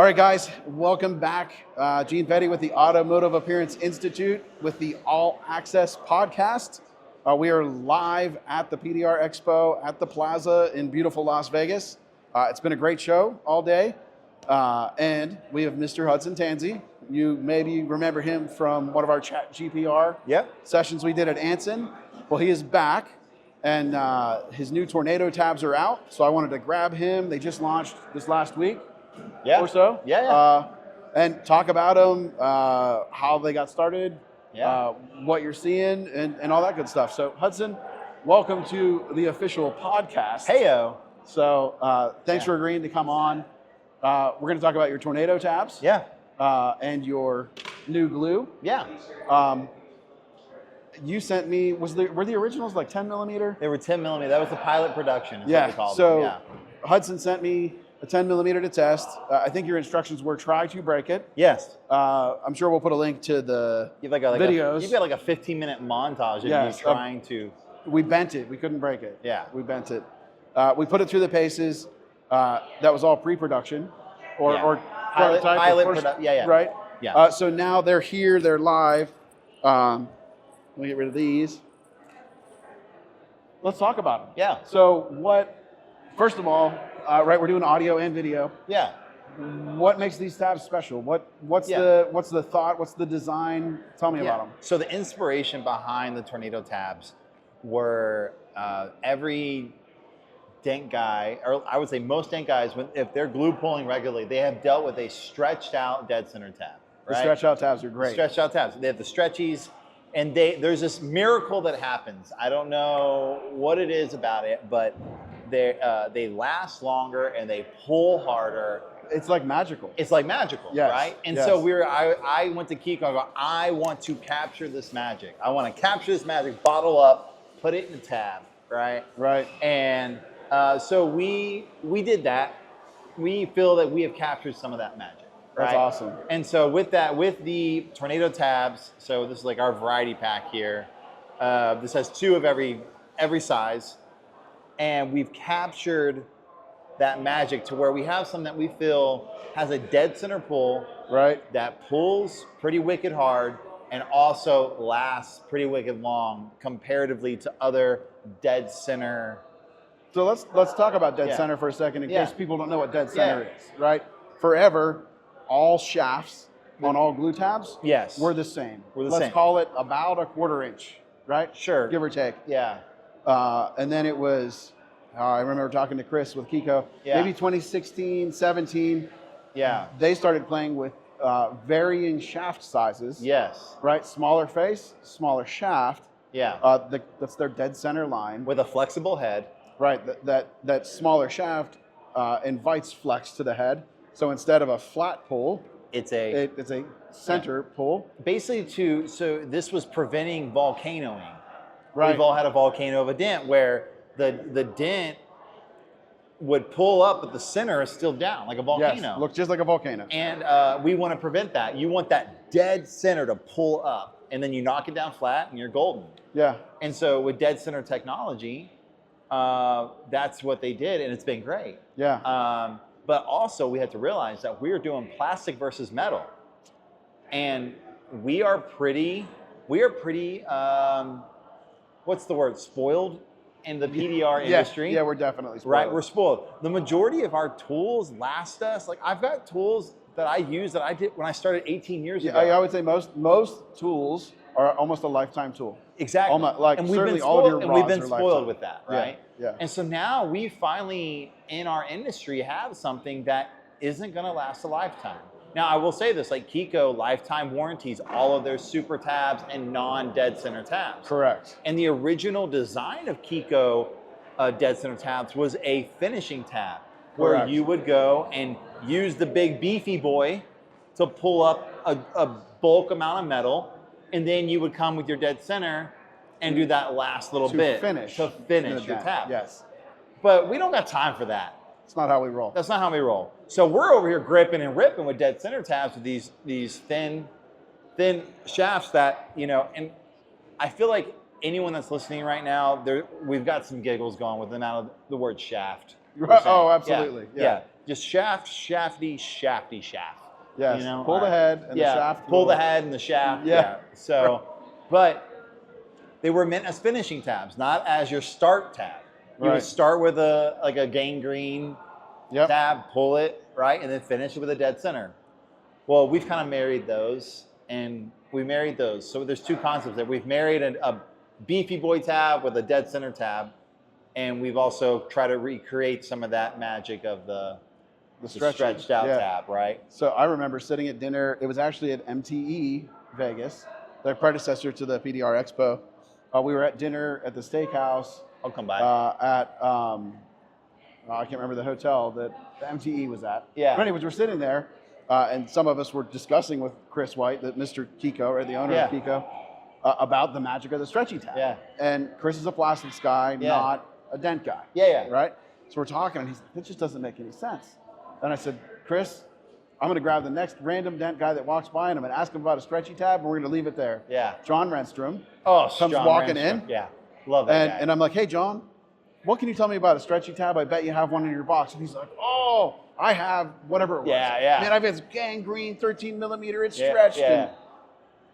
All right, guys, welcome back. Gene Petty with the Automotive Appearance Institute with the All Access podcast. We are live at the PDR Expo at the Plaza in beautiful Las Vegas. It's been a great show all day. And we have Mr. Hudson Tansey. You maybe remember him from one of our chat GPR sessions we did at Anson. Well, he is back, and his new tornado tabs are out. So I wanted to grab him. They just launched this last week. Or so. And talk about them, how they got started, what you're seeing, and all that good stuff. So, Hudson, welcome to the official podcast. Heyo. So, thanks for agreeing to come on. We're going to talk about your tornado tabs. And your new glue. You sent me, were the originals like 10 millimeter? They were 10 millimeter. That was the pilot production, is what we called them. Hudson sent me a 10 millimeter to test. I think your instructions were try to break it. Yes. I'm sure we'll put a link to the videos. You've got like a 15-minute montage of you trying to. We bent it. We couldn't break it. Yeah. We bent it. We put it through the paces. That was all pre-production or pilot production. Right? Yeah. So now they're here. They're live. Let me get rid of these. Let's talk about them. Yeah. So first of all, we're doing audio and video. Yeah. What makes these tabs special? What's the thought? What's the design? Tell me about them. So the inspiration behind the tornado tabs were every dent guy, or I would say most dent guys, if they're glue pulling regularly, they have dealt with a stretched out dead center tab. Right? The stretch out tabs are great. Stretched out tabs. They have the stretchies. And there's this miracle that happens. I don't know what it is about it, but they last longer and they pull harder. It's like magical. It's like magical, right? And so I went to Keco. I go, I want to capture this magic. I want to capture this magic, bottle up, put it in the tab, right? Right. And so we did that. We feel that we have captured some of that magic. That's awesome. And so with the tornado tabs, so this is like our variety pack here. This has 2 of every size. And we've captured that magic to where we have some that we feel has a dead center pull. Right. That pulls pretty wicked hard and also lasts pretty wicked long comparatively to other dead center. So let's talk about dead center for a second in case people don't know what dead center is, right? Forever, all shafts on all glue tabs were the same. Let's call it about a 1/4 inch, right? Sure. Give or take. Yeah. And then it was, I remember talking to Chris with Keco, maybe 2016, 17. Yeah. They started playing with varying shaft sizes. Yes. Right? Smaller face, smaller shaft. Yeah. That's their dead center line. With a flexible head. Right. That smaller shaft invites flex to the head. So instead of a flat pull, it's a center pull. Basically so this was preventing volcanoing. Right. We've all had a volcano of a dent where the dent would pull up, but the center is still down, like a volcano. Yes, looks just like a volcano. And we want to prevent that. You want that dead center to pull up, and then you knock it down flat, and you're golden. Yeah. And so with dead center technology, that's what they did, and it's been great. Yeah. But also, we had to realize that we are doing plastic versus metal, and we are pretty. What's the word? Spoiled in the PDR industry. Yeah, we're definitely spoiled. Right, we're spoiled. The majority of our tools last us. Like I've got tools that I use that I did when I started 18 years ago. I would say most tools are almost a lifetime tool. Exactly. And we've been spoiled with that, right? Yeah. And so now we finally, in our industry, have something that isn't going to last a lifetime. Now, I will say this, like Keco, lifetime warranties, all of their super tabs and non-dead center tabs. Correct. And the original design of Keco dead center tabs was a finishing tab, where you would go and use the big beefy boy to pull up a bulk amount of metal, and then you would come with your dead center and do that last little bit to finish your tab. Yes. But we don't got time for that. It's not how we roll. That's not how we roll. So we're over here gripping and ripping with dead center tabs with these thin shafts that, and I feel like anyone that's listening right now, we've got some giggles going with the amount of the word shaft. Oh, absolutely. Yeah. just shafty shaft. Yes. You know, Pull the head and the shaft. Pull the head and the shaft. Yeah. So, but they were meant as finishing tabs, not as your start tab. You would start with a gangrene tab, pull it, right, and then finish it with a dead center. Well, we've kind of married those, and we married those. So there's two concepts there. We've married a beefy boy tab with a dead center tab, and we've also tried to recreate some of that magic of the stretched out tab, right? So I remember sitting at dinner. It was actually at MTE Vegas, their predecessor to the PDR Expo. We were at dinner at the steakhouse. I'll come by. I can't remember the hotel that the MTE was at. Yeah. But anyways, we're sitting there, and some of us were discussing with Chris White, Mr. Keco, right, the owner of Keco, about the magic of the stretchy tab. Yeah. And Chris is a plastics guy, not a dent guy. Yeah. Right? So we're talking, and he's like, it just doesn't make any sense. And I said, Chris, I'm going to grab the next random dent guy that walks by, and I'm going to ask him about a stretchy tab, and we're going to leave it there. Yeah. John Renstrom comes walking in. Yeah. Love that guy. And I'm like, hey, John, what can you tell me about a stretchy tab? I bet you have one in your box. And he's like, oh, I have whatever it was. Yeah. Man, I've had gangrene, 13 millimeter, it's stretched. And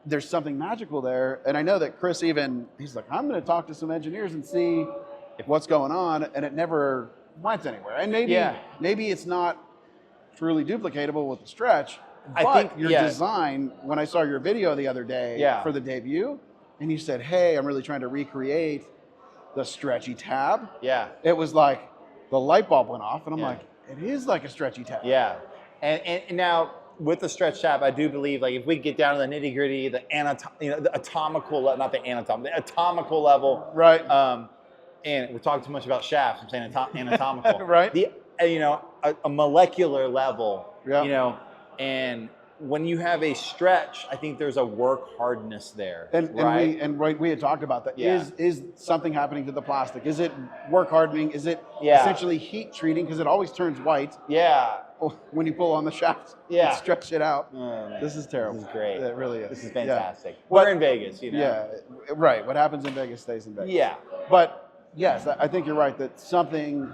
there's something magical there. And I know that Chris he's like, I'm going to talk to some engineers and see what's going on. And it never went anywhere. And maybe it's not truly duplicatable with the stretch. I think your design, when I saw your video the other day for the debut, and you said, hey, I'm really trying to recreate the stretchy tab. Yeah. It was like the light bulb went off, and I'm like, it is like a stretchy tab. Yeah. And now with the stretch tab, I do believe, like, if we get down to the nitty gritty, the atomical level. Right. And we're talking too much about shafts. I'm saying anatomical. Right. A molecular level. Yeah. And when you have a stretch, I think there's a work hardness there. And we had talked about that. Yeah. Is something happening to the plastic? Is it work hardening? Is it essentially heat treating? Because it always turns white. Yeah. When you pull on the shaft and stretch it out. This is terrible. This is great. It really is. This is fantastic. We're in Vegas, Yeah, right. What happens in Vegas stays in Vegas. Yeah. But yes, I think you're right that something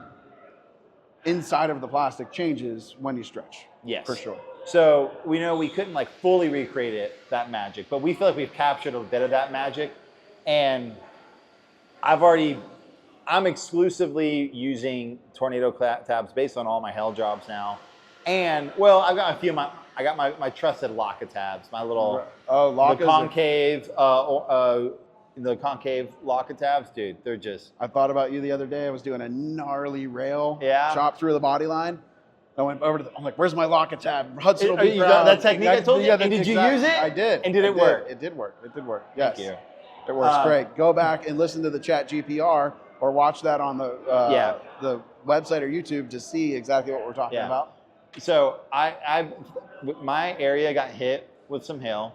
inside of the plastic changes when you stretch. Yes. For sure. So we know we couldn't like fully recreate that magic, but we feel like we've captured a bit of that magic. And I'm exclusively using tornado tabs based on all my Hell jobs now. And I've got a few of I got my trusted Laka tabs, my little the concave Laka tabs, dude. They're just. I thought about you the other day. I was doing a gnarly rail chop through the body line. I went over I'm like, where's my Laka tab? Hudson will be proud. You got that technique I told you? And did you use it? I did. And did it work? It did work. It did work. Yes. Thank you. It works great. Go back and listen to the Chat GPR or watch that on the website or YouTube to see exactly what we're talking about. So my area got hit with some hail.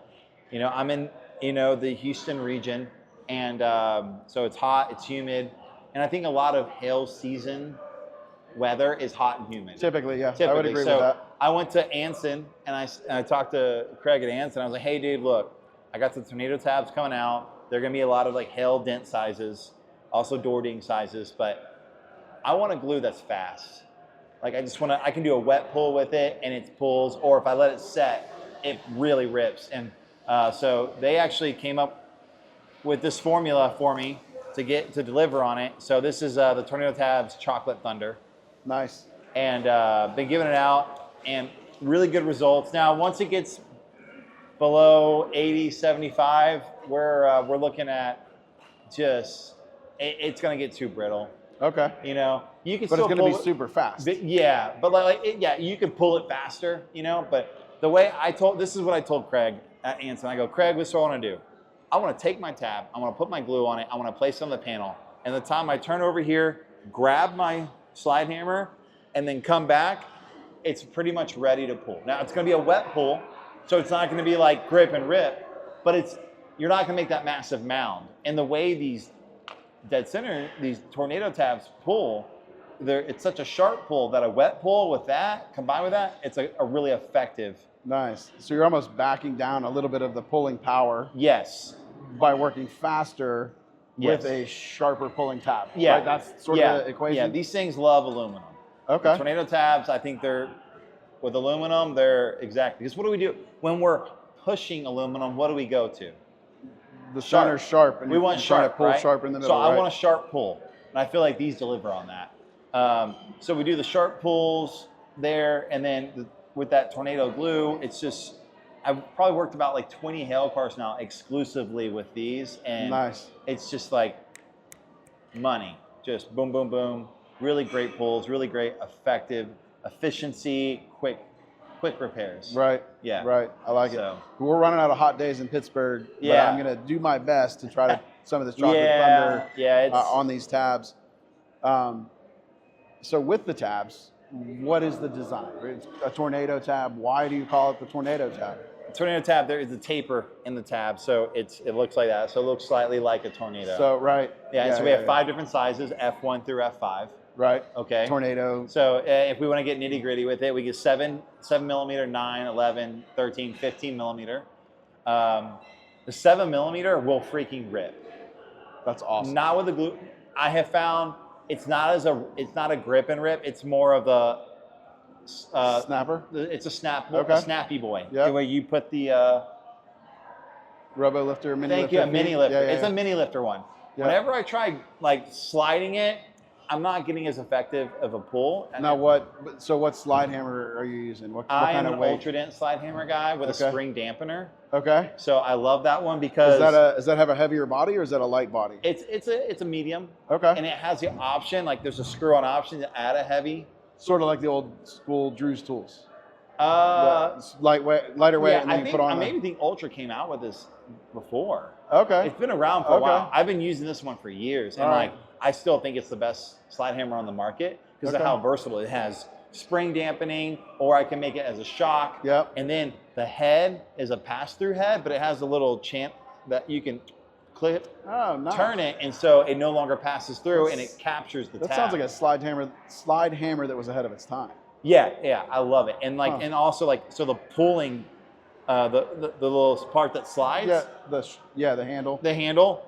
I'm in the Houston region, and so it's hot, it's humid, and I think a lot of hail season weather is hot and humid. Typically, yeah. I would agree with that. I went to Anson and I talked to Craig at Anson. I was like, hey, dude, look, I got the tornado tabs coming out. They're going to be a lot of like hail dent sizes, also door ding sizes, but I want a glue that's fast. Like I can do a wet pull with it and it pulls, or if I let it set, it really rips. And so they actually came up with this formula for me to deliver on it. So this is the Tornado Tabs Chocolate Thunder. Nice. And been giving it out and really good results. Now, once it gets below 80, 75, we're looking at just, it's going to get too brittle. Okay. You can but still it's going to be super fast. But you can pull it faster, but the way this is what I told Craig at Anson. I go, Craig, this is what I want to do. I want to take my tab, I want to put my glue on it, I want to place it on the panel. And the time I turn over here, grab my slide hammer, and then come back, it's pretty much ready to pull. Now it's going to be a wet pull, so it's not going to be like grip and rip, but you're not going to make that massive mound. And the way these these tornado tabs pull, it's such a sharp pull that a wet pull with that, combined with that, it's a really effective. Nice. So you're almost backing down a little bit of the pulling power. Yes. By working faster with a sharper pulling tab. Yeah. Right? That's sort of the equation. Yeah, these things love aluminum. Okay. The tornado tabs, I think they're, with aluminum, they're exactly. Because what do we do? When we're pushing aluminum, what do we go to? The center's sharp. And we want sharp, pull right? sharp in the middle, so I want a sharp pull. And I feel like these deliver on that. So we do the sharp pulls there, and then with that tornado glue, it's just, I've probably worked about like 20 hail cars now exclusively with these, and nice. It's just like money, just boom, boom, boom. Really great pulls, really great, effective, efficiency, quick repairs. Right. Yeah. Right. I like it. We're running out of hot days in Pittsburgh, but I'm going to do my best to try to some of this chocolate thunder on these tabs. So with the tabs, what is the design? It's a tornado tab. Why do you call it the tornado tab? The tornado tab, there is a taper in the tab, so it looks like that. So it looks slightly like a tornado. So right. Yeah. So we have 5 different sizes, F1 through F5. Right. Okay. Tornado. So if we want to get nitty gritty with it, we get 7 millimeter, 9, 11, 13, 15 millimeter. The 7 millimeter will freaking rip. That's awesome. Not with the glue. I have found it's not a grip and rip. It's more of a snapper. It's a snappy boy. Yeah. Where you put the Robo lifter, mini lifter. Thank you, a mini lifter. Yeah, it's a mini lifter one. Yeah. Whenever I try like sliding it, I'm not getting as effective of a pull. Now what slide hammer are you using? What kind of weight? I'm an Ultra Dent slide hammer guy with a spring dampener. Okay. So I love that one because does that have a heavier body or is that a light body? It's a medium. Okay. And it has the option, like there's a screw-on option to add a heavy. Sort of like the old school Drew's tools. Lighter weight, and then you put on. I maybe think Ultra came out with this before. Okay. It's been around for a while. I've been using this one for years, and I still think it's the best slide hammer on the market because of how versatile it has. Spring dampening, or I can make it as a shock. Yep. And then the head is a pass-through head, but it has a little champ that you can clip, turn it, and so it no longer passes through, and it captures the tab. That sounds like a slide hammer that was ahead of its time. Yeah, I love it, and and also so the pulling, the little part that slides. Yeah, the handle. The handle,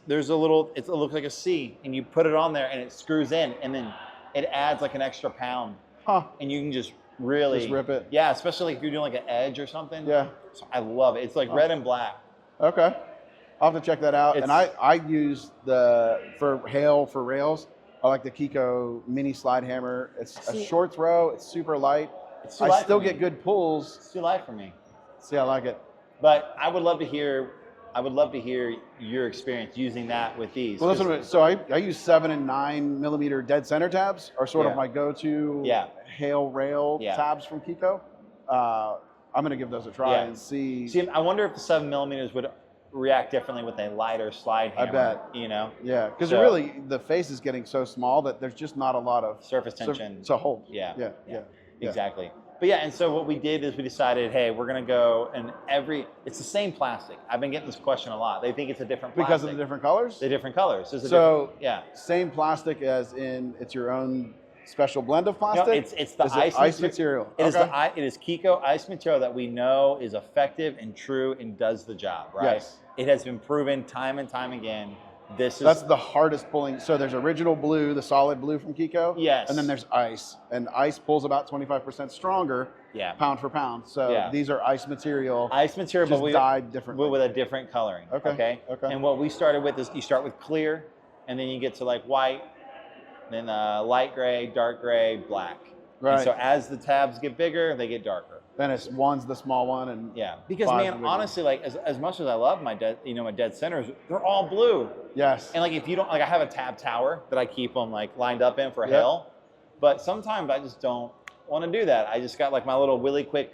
there's a little. It looks like a C, and you put it on there, and it screws in, and then it adds like an extra pound. And you can just really rip it. Yeah, especially if you're doing like an edge or something. Yeah. So I love it. It's like red and black. Okay. I'll have to check that out. And I use for rails, I like the Keco mini slide hammer. It's a short throw. It's super light. I still get good pulls. It's too light for me. See, I like it. But I would love to hear your experience using that with these. Well, listen, so I use 7 and 9 millimeter dead center tabs are sort of my go-to hail rail tabs from Keco. I'm going to give those a try and see. See, I wonder if the 7 millimeters would react differently with a lighter slide hammer. I bet. Yeah, because really the face is getting so small that there's just not a lot of surface tension to hold. Yeah. Exactly. But and so what we did is we decided, hey, we're going to go and it's the same plastic. I've been getting this question a lot. They think it's a different plastic. Because of the different colors? The different colors. Same plastic as in it's your own special blend of plastic? No, it's the ice material. It is Keco ice material that we know is effective and true and does the job, right? Yes. It has been proven time and time again. That's the hardest pulling. So there's original blue, the solid blue from Keco. Yes. And then there's ice. And ice pulls about 25% stronger pound for pound. So these are ice material. Ice material, just dyed differently. With a different coloring. Okay. And what we started with is you start with clear, and then you get to like white, then light gray, dark gray, black. Right. And so as the tabs get bigger, they get darker. Then one's the small one, and because man, honestly, like as much as I love my dead centers, they're all blue. Yes. And like if you don't I have a tab tower that I keep them like lined up in for hail, but sometimes I just don't want to do that. I just got like my little Willy Quick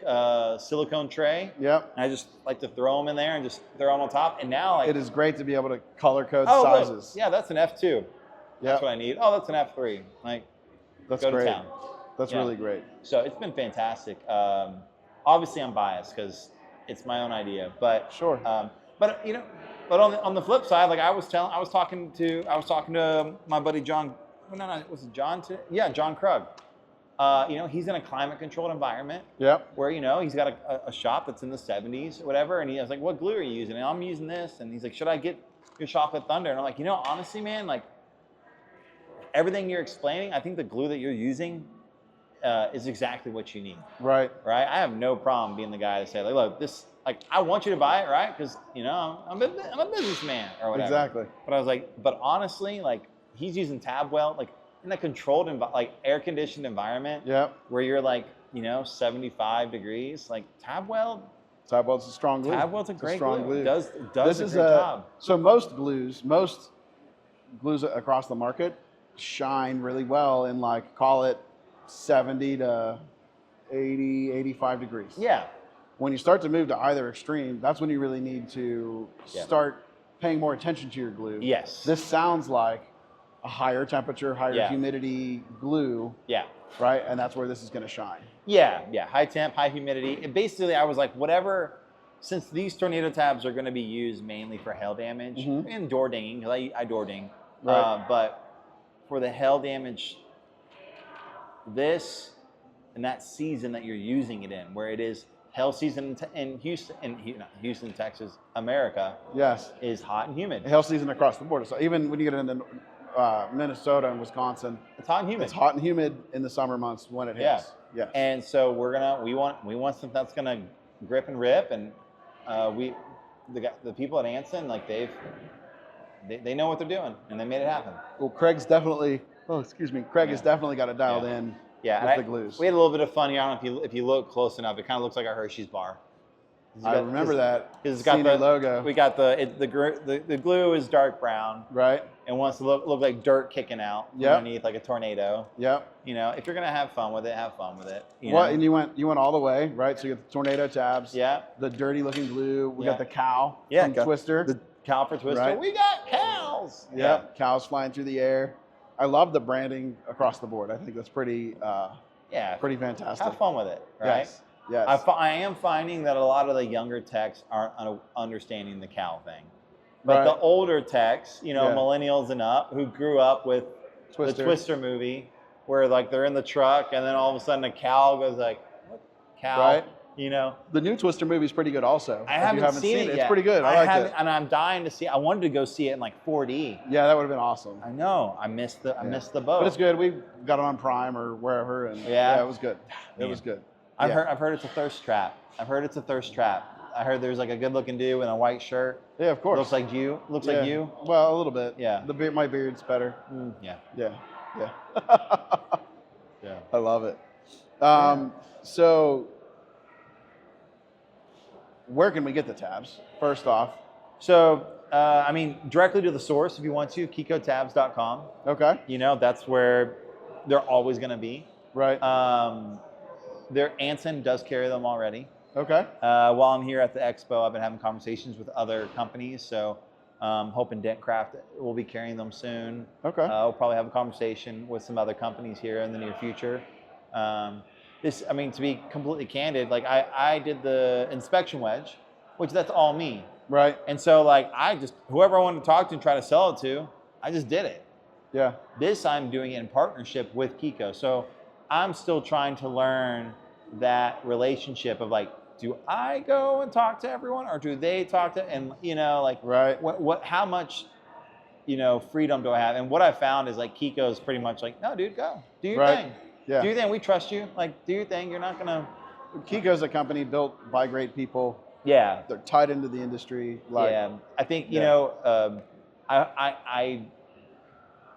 silicone tray. Yep. And I just like to throw them in there and just throw them on top. And now it is great to be able to color code sizes. Look. Yeah, that's an F2. That's what I need. Oh, that's an F3. Like, that's go great. To town. That's really great. So it's been fantastic. Obviously, I'm biased because it's my own idea, but sure. But on the flip side, like I was talking to my buddy John. Was it John? John Krug. He's in a climate-controlled environment. Yep. Where he's got a shop that's in the 70s or whatever, and he was like, "What glue are you using?" And I'm using this, and he's like, "Should I get your Chocolate Thunder?" And I'm like, honestly, man, like everything you're explaining, I think the glue that you're using is exactly what you need. Right. Right. I have no problem being the guy to say, like, look, this, like, I want you to buy it, right? Because, you know, I'm a businessman or whatever. Exactly. But I was like, but honestly, like, he's using tab weld, like, in a controlled, like, air-conditioned environment. Yep. Where you're like, you know, 75 degrees, like, tab weld. Tab weld's a strong glue. Tab weld's a great strong glue. It does this a is great job. So most glues across the market shine really well in, like, call it 70 to 80, 85 degrees. Yeah. When you start to move to either extreme, that's when you really need to start paying more attention to your glue. Yes. This sounds like a higher temperature, higher humidity glue. Yeah. Right? And that's where this is going to shine. Yeah, yeah. High temp, high humidity. And basically, I was like, whatever, since these tornado tabs are going to be used mainly for hail damage and door dinging, because I door ding. Right. But for the hail damage, this and that season that you're using it in, where it is hail season in Houston, Texas, America, is hot and humid. Hail season across the border. So even when you get into Minnesota and Wisconsin, it's hot and humid. It's hot and humid in the summer months when it hits. Yeah. And so we want something that's gonna grip and rip, and the people at Anson, like they know what they're doing, and they made it happen. Well, Craig's definitely. Oh, excuse me. Craig has definitely got it dialed in. Yeah, with the glues. We had a little bit of fun here. I don't know if you look close enough. It kind of looks like a Hershey's bar. I remember that. It's got the logo. We got the glue is dark brown. Right. And wants to look like dirt kicking out underneath, like a tornado. Yep. You know, if you're gonna have fun with it, have fun with it. And you went all the way, right? So you got the tornado tabs. Yeah. The dirty looking glue. We got the cow. From Twister. The cow for Twister. Right. We got cows. Yep. Cows flying through the air. I love the branding across the board. I think that's pretty. Pretty fantastic. Have fun with it, right? Yes. I am finding that a lot of the younger techs aren't understanding the cow thing. But the older techs, millennials and up, who grew up with the Twister movie, where like they're in the truck and then all of a sudden a cow goes like, what? Cow? Right. The new Twister movie is pretty good also. I haven't seen it yet. It's pretty good. I like it. And I'm dying to see it. I wanted to go see it in like 4D. Yeah, that would have been awesome. I know. I missed the boat. But it's good. We got it on Prime or wherever, and it was good. It was good. I've heard it's a thirst trap. I heard there's like a good looking dude in a white shirt. Yeah, of course. Looks like you. Like you. Well, a little bit. Yeah. My beard's better. Yeah. Yeah. Yeah. I love it. So, where can we get the tabs? First off. So, directly to the source if you want to, kecotabs.com. Okay. That's where they're always going to be. Right. Anson does carry them already. Okay. While I'm here at the expo, I've been having conversations with other companies. So, hoping Dentcraft will be carrying them soon. Okay. We'll probably have a conversation with some other companies here in the near future. To be completely candid, like I did the inspection wedge, which that's all me. Right. And so like whoever I wanted to talk to and try to sell it to, I just did it. Yeah. This I'm doing it in partnership with Keco. So I'm still trying to learn that relationship of like, do I go and talk to everyone or do they talk to, and right. How much, freedom do I have? And what I found is like Keco is pretty much like, no, dude, go do your thing. Yeah. Do your thing. We trust you. Like, do your thing. You're not gonna. Keco's a company built by great people. Yeah. They're tied into the industry. I think I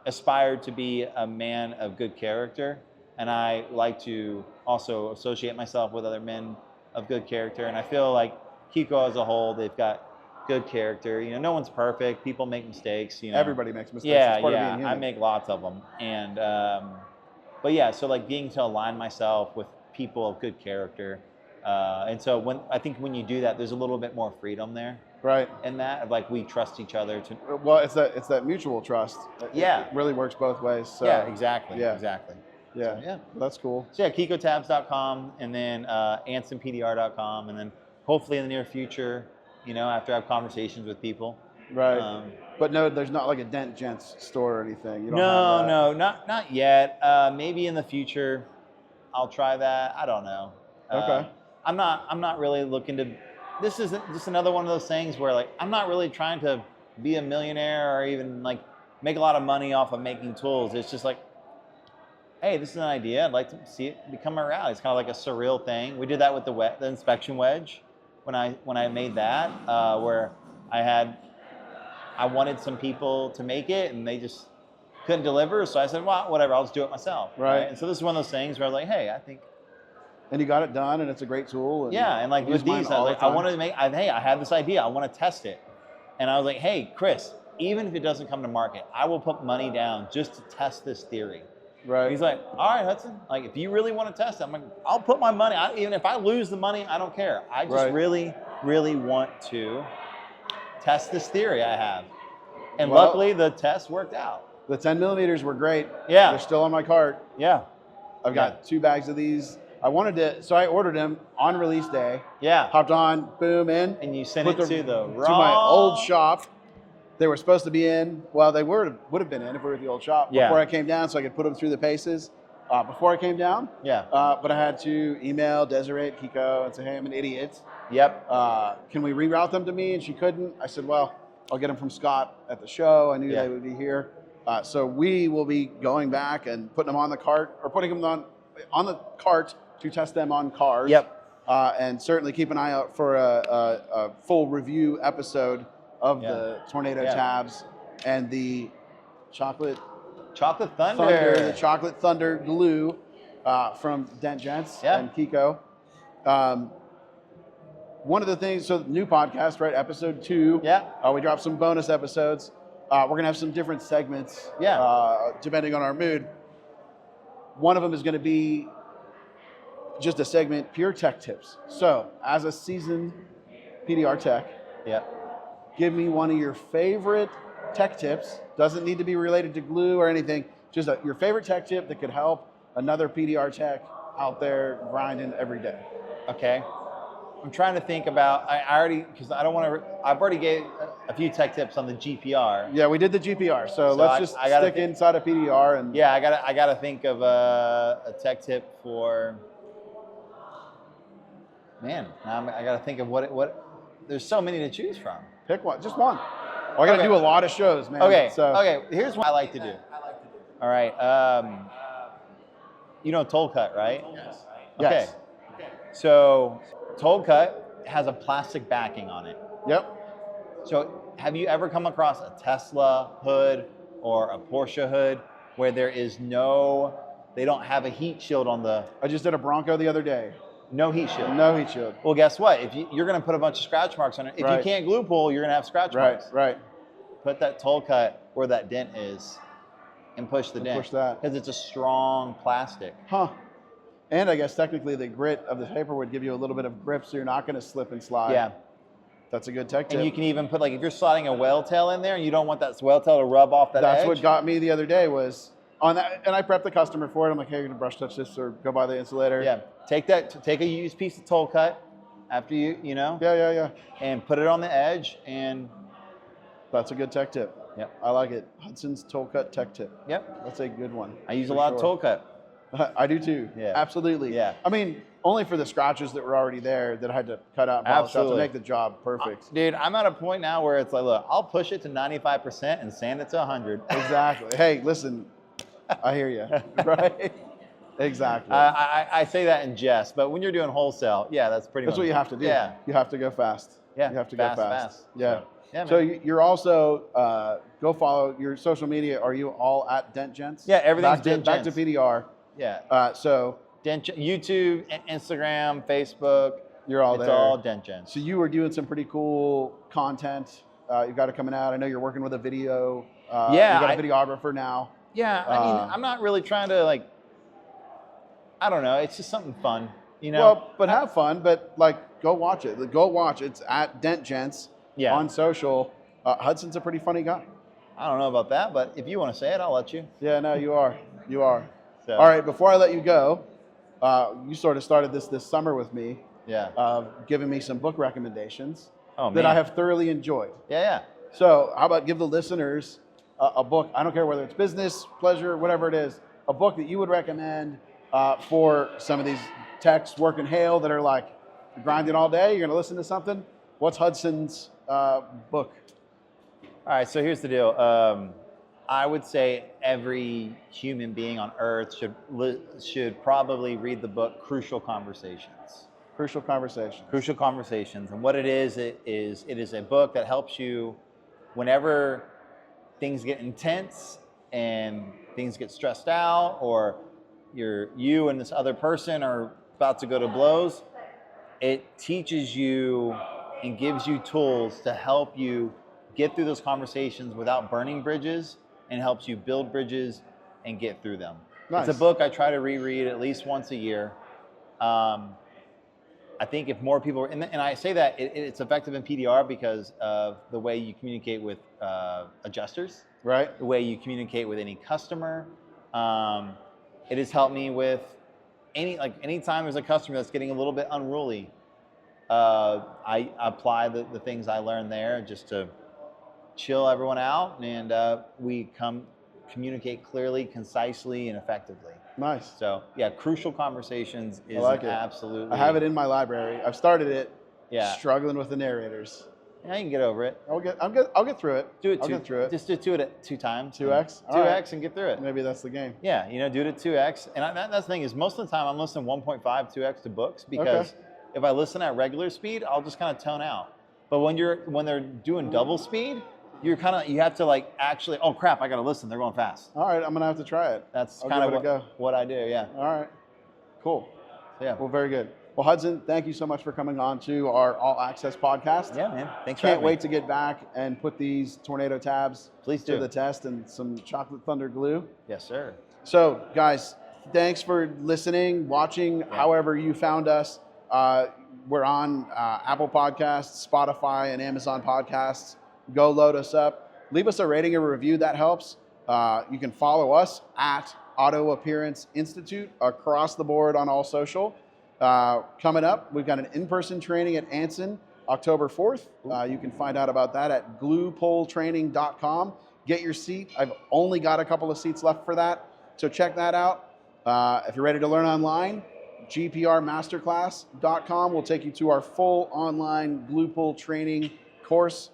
aspire to be a man of good character, and I like to also associate myself with other men of good character. And I feel like Keco as a whole, they've got good character. No one's perfect. People make mistakes. Everybody makes mistakes. Yeah, it's part of being human. I make lots of them, and. But yeah, so like being to align myself with people of good character, and so when you do that, there's a little bit more freedom there, right? In that, of like we trust each other to. Well, it's that mutual trust. It really works both ways. So. Yeah, exactly. Yeah, exactly. Yeah, so, that's cool. So yeah, kecotabs.com, and then ansonpdr.com, and then hopefully in the near future, after I have conversations with people. Right. But no, there's not like a Dent Gents store or anything. You don't No, not yet. Maybe in the future, I'll try that. I don't know. Okay. I'm not really looking to. This is just another one of those things where like I'm not really trying to be a millionaire or even like make a lot of money off of making tools. It's just like, hey, this is an idea. I'd like to see it become a reality. It's kind of like a surreal thing. We did that with the inspection wedge when I made that, where I wanted some people to make it, and they just couldn't deliver. So I said, well, whatever, I'll just do it myself. Right. And so this is one of those things where I was like, hey, I think. And you got it done, and it's a great tool. And yeah, and like with these, I was like, I wanted to hey, I had this idea. I want to test it. And I was like, hey, Chris, even if it doesn't come to market, I will put money down just to test this theory. Right. He's like, all right, Hudson, like if you really want to test it, I'm like, I'll put my money, even if I lose the money, I don't care. I just really, really want to test this theory I have. And luckily the test worked out. The 10 millimeters were great. Yeah. They're still on my cart. Yeah. I've got 2 bags of these. I wanted to, so I ordered them on release day. Yeah. Hopped on, boom, in. And you sent it to my old shop. They were supposed to be in. Well, they would have been in if we were at the old shop before I came down, so I could put them through the paces before I came down. Yeah. But I had to email Desiree at Keco and say, hey, I'm an idiot. Yep. Can we reroute them to me? And she couldn't. I said, well, I'll get them from Scott at the show. I knew they would be here. So we will be going back and putting them on the cart, or putting them on the cart to test them on cars. Yep. And certainly keep an eye out for a full review episode of the Tornado tabs and the Chocolate Thunder, the Chocolate Thunder glue from Dent Gents and Keco. One of the things, so new podcast, right? Episode 2. Yeah. We dropped some bonus episodes. We're gonna have some different segments. Depending on our mood. One of them is gonna be just a segment, pure tech tips. So, as a seasoned PDR tech, give me one of your favorite tech tips. Doesn't need to be related to glue or anything. Just your favorite tech tip that could help another PDR tech out there grinding every day. Okay. I'm trying to think about, because I don't want to, I've already gave a few tech tips on the GPR. Yeah, we did the GPR. So let's just stick inside a PDR. And yeah, I gotta think of a tech tip for, man, now I gotta think of what, there's so many to choose from. Pick one, just one. Well, I gotta do a lot of shows, man. Okay, here's what I like to do. All right, you know Toll Cut, right? Yes. Okay. So Toll Cut has a plastic backing on it. Yep. So have you ever come across a Tesla hood or a Porsche hood where there is they don't have a heat shield on the... I just did a Bronco the other day. No heat shield. No heat shield. Well, guess what? If you're going to put a bunch of scratch marks on it. If you can't glue pull, you're going to have scratch marks. Right. Put that Toll Cut where that dent is and push the dent. Push that. Because it's a strong plastic. Huh. And I guess technically the grit of the paper would give you a little bit of grip, so you're not going to slip and slide. Yeah. That's a good tech tip. And you can even put, like, if you're sliding a whale tail in there and you don't want that whale tail to rub off that edge. That's what got me the other day was on that, and I prepped the customer for it. I'm like, hey, you're gonna brush touch this or go buy the insulator. Yeah, take a used piece of Toll Cut after you know. Yeah. And put it on the edge, and that's a good tech tip. Yep. I like it. Hudson's Toll Cut tech tip. Yep. That's a good one. I use a lot of Toll Cut. I do too. Yeah. Absolutely. Yeah. I mean, only for the scratches that were already there that I had to cut out and polish out to make the job perfect. Dude, I'm at a point now where it's like, look, I'll push it to 95% and sand it to 100. Exactly. Hey, listen, I hear you. Right? Exactly. I say that in jest, but when you're doing wholesale, yeah, that's pretty much. That's what you have to do. Yeah. You have to go fast. Yeah. You have to go fast. Yeah. Yeah, so you're also, go follow your social media. Are you all at Dent Gents? Yeah, everything's Dent Back Gents. to PDR. Yeah. So YouTube, Instagram, Facebook. You're all there. It's all Dent Gents. So you were doing some pretty cool content. You've got it coming out. I know you're working with a video. You got a videographer now. Yeah, I mean, I'm not really trying to I don't know. It's just something fun, you know. Well, but have fun. But go watch it. Go watch. It's at Dent Gents on social. Hudson's a pretty funny guy. I don't know about that, but if you want to say it, I'll let you. Yeah, no, you are. You are. So. All right. Before I let you go, you sort of started this summer with me. Yeah. Giving me some book recommendations that I have thoroughly enjoyed. Yeah. So how about give the listeners a book, I don't care whether it's business, pleasure, whatever it is, a book that you would recommend for some of these techs working hail that are grinding all day, you're going to listen to something. What's Hudson's book? All right, so here's the deal. I would say every human being on Earth should probably read the book Crucial Conversations. Crucial Conversations. Crucial Conversations, and what it is a book that helps you whenever things get intense and things get stressed out, or you and this other person are about to go to blows. It teaches you and gives you tools to help you get through those conversations without burning bridges, and helps you build bridges and get through them. Nice. It's a book I try to reread at least once a year. I think if more people, and I say that it's effective in PDR because of the way you communicate with adjusters, right? The way you communicate with any customer. It has helped me with anytime there's a customer that's getting a little bit unruly, I apply the things I learned there just to chill everyone out, and we communicate clearly, concisely, and effectively. Nice. So yeah, Crucial Conversations is absolutely. I have it in my library. I've started it. Yeah. Struggling with the narrators. Yeah, you can get over it. I'll get through it. I'll get through it. Just do it 2 times. 2x? 2x and get through it. Maybe that's the game. Yeah, do it at 2x. And that's the thing is most of the time I'm listening 1.5, 2x to books because if I listen at regular speed, I'll just kind of tone out. But when they're doing double speed, you have to actually, oh crap, I got to listen. They're going fast. All right, I'm going to have to try it. That's kind of what I do, yeah. All right, cool. Yeah. Well, very good. Well, Hudson, thank you so much for coming on to our All Access podcast. Yeah, man. Thanks for having me. Can't wait to get back and put these tornado tabs to the test and some chocolate thunder glue. Yes, sir. So, guys, thanks for listening, watching, however you found us. We're on Apple Podcasts, Spotify, and Amazon Podcasts. Go load us up. Leave us a rating or review. That helps. You can follow us at Auto Appearance Institute across the board on all social. Coming up, we've got an in-person training at Anson, October 4th. You can find out about that at gluepoletraining.com. Get your seat. I've only got a couple of seats left for that, so check that out. If you're ready to learn online, gprmasterclass.com will take you to our full online glue pull training course.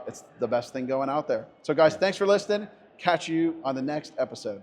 It's the best thing going out there. So guys, thanks for listening. Catch you on the next episode.